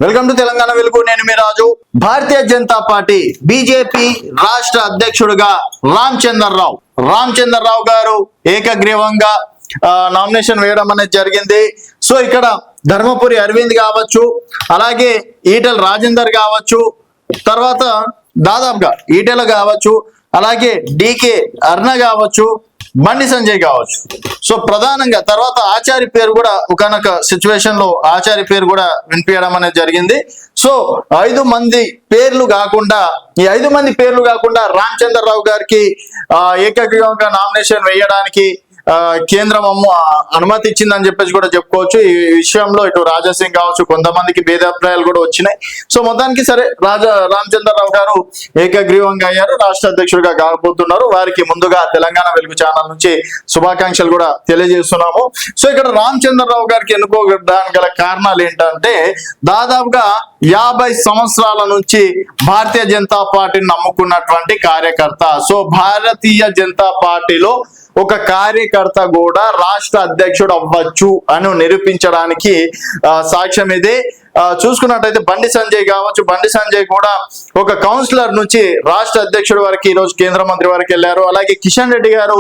Welcome to Telangana వెలుగు. నేను మీ రాజు. Bharatiya Janata party BJP రాష్ట్ర అధ్యక్షుడిగా రామచంద్రరావు గారు ఏకగ్రీవంగా నామినేషన్ వేయడం అనేది జరిగింది. సో ఇక్కడ ధర్మపురి అరవింద్ కావచ్చు, అలాగే ఈటెల రాజేందర్ కావచ్చు, తర్వాత దాదాపుగా ఈటెల కావచ్చు, అలాగే డికే అర్ణ కావచ్చు, బండి సంజయ్ కావచ్చు. సో ప్రధానంగా తర్వాత ఆచారి పేరు కూడా ఒకనొక సిచ్యువేషన్ లో ఆచారి పేరు కూడా వినిపించడం అనేది జరిగింది. సో 5 మంది పేర్లు కాకుండా రామచంద్రరావు గారికి ఏకగ్రీవంగా నామినేషన్ వేయడానికి కేంద్రం అనుమతి ఇచ్చిందని చెప్పేసి కూడా చెప్పుకోవచ్చు. ఈ విషయంలో ఇటు రాజాసింగ్ కావచ్చు, కొంతమందికి భేదాభిప్రాయాలు కూడా వచ్చినాయి. సో మొత్తానికి సరే రామచంద్రరావు గారు ఏకగ్రీవంగా అయ్యారు, రాష్ట్ర అధ్యక్షుడిగా కాబోతున్నారు. వారికి ముందుగా తెలంగాణ వెలుగు ఛానల్ నుంచి శుభాకాంక్షలు కూడా తెలియజేస్తున్నాము. సో ఇక్కడ రామచంద్రరావు గారికి ఎన్నుకోవడానికి గల కారణాలు ఏంటంటే, దాదాపుగా 50 సంవత్సరాల నుంచి భారతీయ జనతా పార్టీని నమ్ముకున్నటువంటి కార్యకర్త. సో భారతీయ జనతా పార్టీలో ఒక కార్యకర్త కూడా రాష్ట్ర అధ్యక్షుడు అవ్వచ్చు అని నిరూపించడానికి సాక్ష్యం ఇదే. చూసుకున్నట్టయితే బండి సంజయ్ కావచ్చు, బండి సంజయ్ కూడా ఒక కౌన్సిలర్ నుంచి రాష్ట్ర అధ్యక్షుడి వరకు ఈరోజు కేంద్ర మంత్రి వరకు వెళ్ళారు. అలాగే కిషన్ రెడ్డి గారు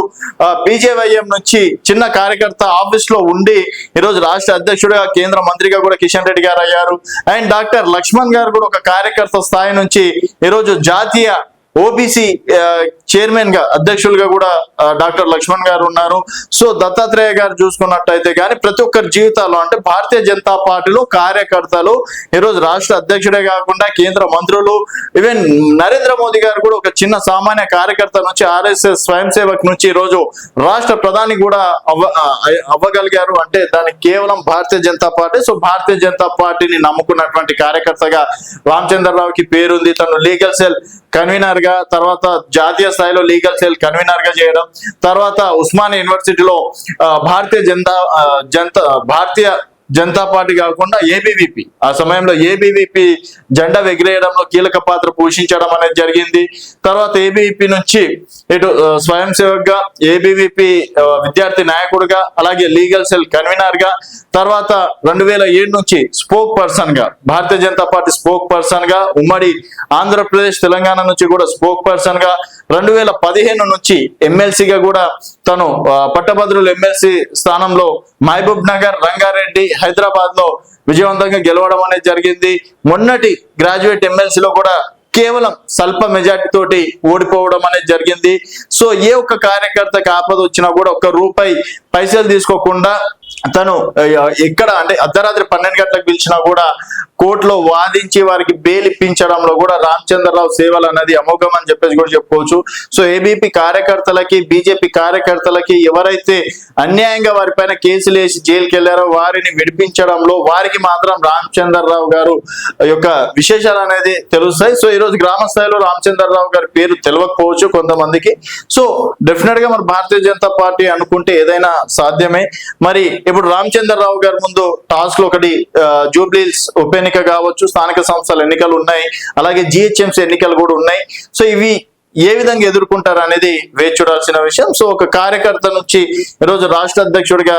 బీజేవైఎం నుంచి చిన్న కార్యకర్త ఆఫీస్ లో ఉండి ఈరోజు రాష్ట్ర అధ్యక్షుడిగా కేంద్ర మంత్రిగా కూడా కిషన్ రెడ్డి గారు అయ్యారు. అండ్ డాక్టర్ లక్ష్మణ్ గారు కూడా ఒక కార్యకర్త స్థాయి నుంచి ఈరోజు జాతీయ ఓబీసీ చైర్మన్ గా అధ్యక్షులుగా కూడా డాక్టర్ లక్ష్మణ్ గారు ఉన్నారు. సో దత్తాత్రేయ గారు చూసుకున్నట్టయితే కానీ ప్రతి ఒక్కరి జీవితాల్లో అంటే భారతీయ జనతా పార్టీలో కార్యకర్తలు ఈరోజు రాష్ట్ర అధ్యక్షుడే కాకుండా కేంద్ర మంత్రులు, ఈవెన్ నరేంద్ర మోదీ గారు కూడా ఒక చిన్న సామాన్య కార్యకర్త నుంచి ఆర్ఎస్ఎస్ స్వయం సేవక్ నుంచి ఈరోజు రాష్ట్ర ప్రధాని కూడా అవ్వగలిగారు. అంటే దానికి కేవలం భారతీయ జనతా పార్టీ. సో భారతీయ జనతా పార్టీని నమ్ముకున్నటువంటి కార్యకర్తగా రామచంద్రరావుకి పేరుంది. తను లీగల్ సెల్ కన్వీనర్ గా, తర్వాత జాతీయ స్థాయిలో లీగల్ సెల్ కన్వీనర్ గా చేయడం, తర్వాత ఉస్మానియా యూనివర్సిటీలో భారతీయ జనతా పార్టీ కాకుండా ఏబీవీపీ, ఆ సమయంలో ఏబీవీపీ జెండా ఎగిరేయడంలో కీలక పాత్ర పోషించడం అనేది జరిగింది. తర్వాత ఏబీవీపీ నుంచి ఇటు స్వయం సేవక్ గా, ఏబీవీపీ విద్యార్థి నాయకుడిగా, అలాగే లీగల్ సెల్ కన్వీనర్ గా, తర్వాత 2007 నుంచి స్పోక్ పర్సన్ గా, Bharatiya Janata party spoke person గా, ఉమ్మడి ఆంధ్రప్రదేశ్ తెలంగాణ నుంచి కూడా స్పోక్ పర్సన్ గా, 2015 నుంచి ఎమ్మెల్సీగా కూడా తను పట్టభద్రులు ఎమ్మెల్సీ స్థానంలో మహబూబ్ నగర్, రంగారెడ్డి, హైదరాబాద్ లో విజయవంతంగా గెలవడం అనేది జరిగింది. మొన్నటి గ్రాడ్యుయేట్ ఎమ్మెల్సీలో కూడా కేవలం స్వల్ప మెజార్టీ తోటి ఓడిపోవడం అనేది జరిగింది. సో ఏ ఒక్క కార్యకర్తకి ఆపద వచ్చినా కూడా పైసలు తీసుకోకుండా తను ఎక్కడ అంటే అర్ధరాత్రి 12 గంటలకు పిలిచినా కూడా కోర్టులో వాదించి వారికి బెయిల్ ఇప్పించడంలో కూడా రామచంద్రరావు సేవలు అనేది అమోఘం అని చెప్పేసి కూడా చెప్పుకోవచ్చు. సో ఏబీపీ కార్యకర్తలకి, బీజేపీ కార్యకర్తలకి ఎవరైతే అన్యాయంగా వారిపైన కేసులు వేసి జైలుకి వెళ్లారో వారిని విడిపించడంలో వారికి మాత్రం రామచంద్రరావు గారు యొక్క విశేషాలు అనేది తెలుస్తాయి. సో ఈరోజు గ్రామ స్థాయిలో రామచంద్రరావు గారి పేరు తెలియకపోవచ్చు కొంతమందికి. సో డెఫినెట్ గా మరి భారతీయ జనతా పార్టీ అనుకుంటే ఏదైనా సాధ్యమే. మరి ఇప్పుడు రామచంద్రరావు గారి ముందు టాస్క్ లో ఒకటి జూబ్లీహిల్స్ ఉప ఎన్నిక కావచ్చు, స్థానిక సంస్థల ఎన్నికలు ఉన్నాయి, అలాగే జిహెచ్ఎంసీ ఎన్నికలు కూడా ఉన్నాయి. సో ఇవి ఏ విధంగా ఎదుర్కొంటారు అనేది వేచి చూడాల్సిన విషయం. సో ఒక కార్యకర్త నుంచి ఈరోజు రాష్ట్ర అధ్యక్షుడిగా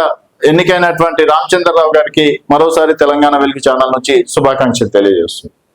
ఎన్నికైనటువంటి రామచంద్రరావు గారికి మరోసారి తెలంగాణ వెలుగు ఛానల్ నుంచి శుభాకాంక్షలు తెలియజేస్తుంది.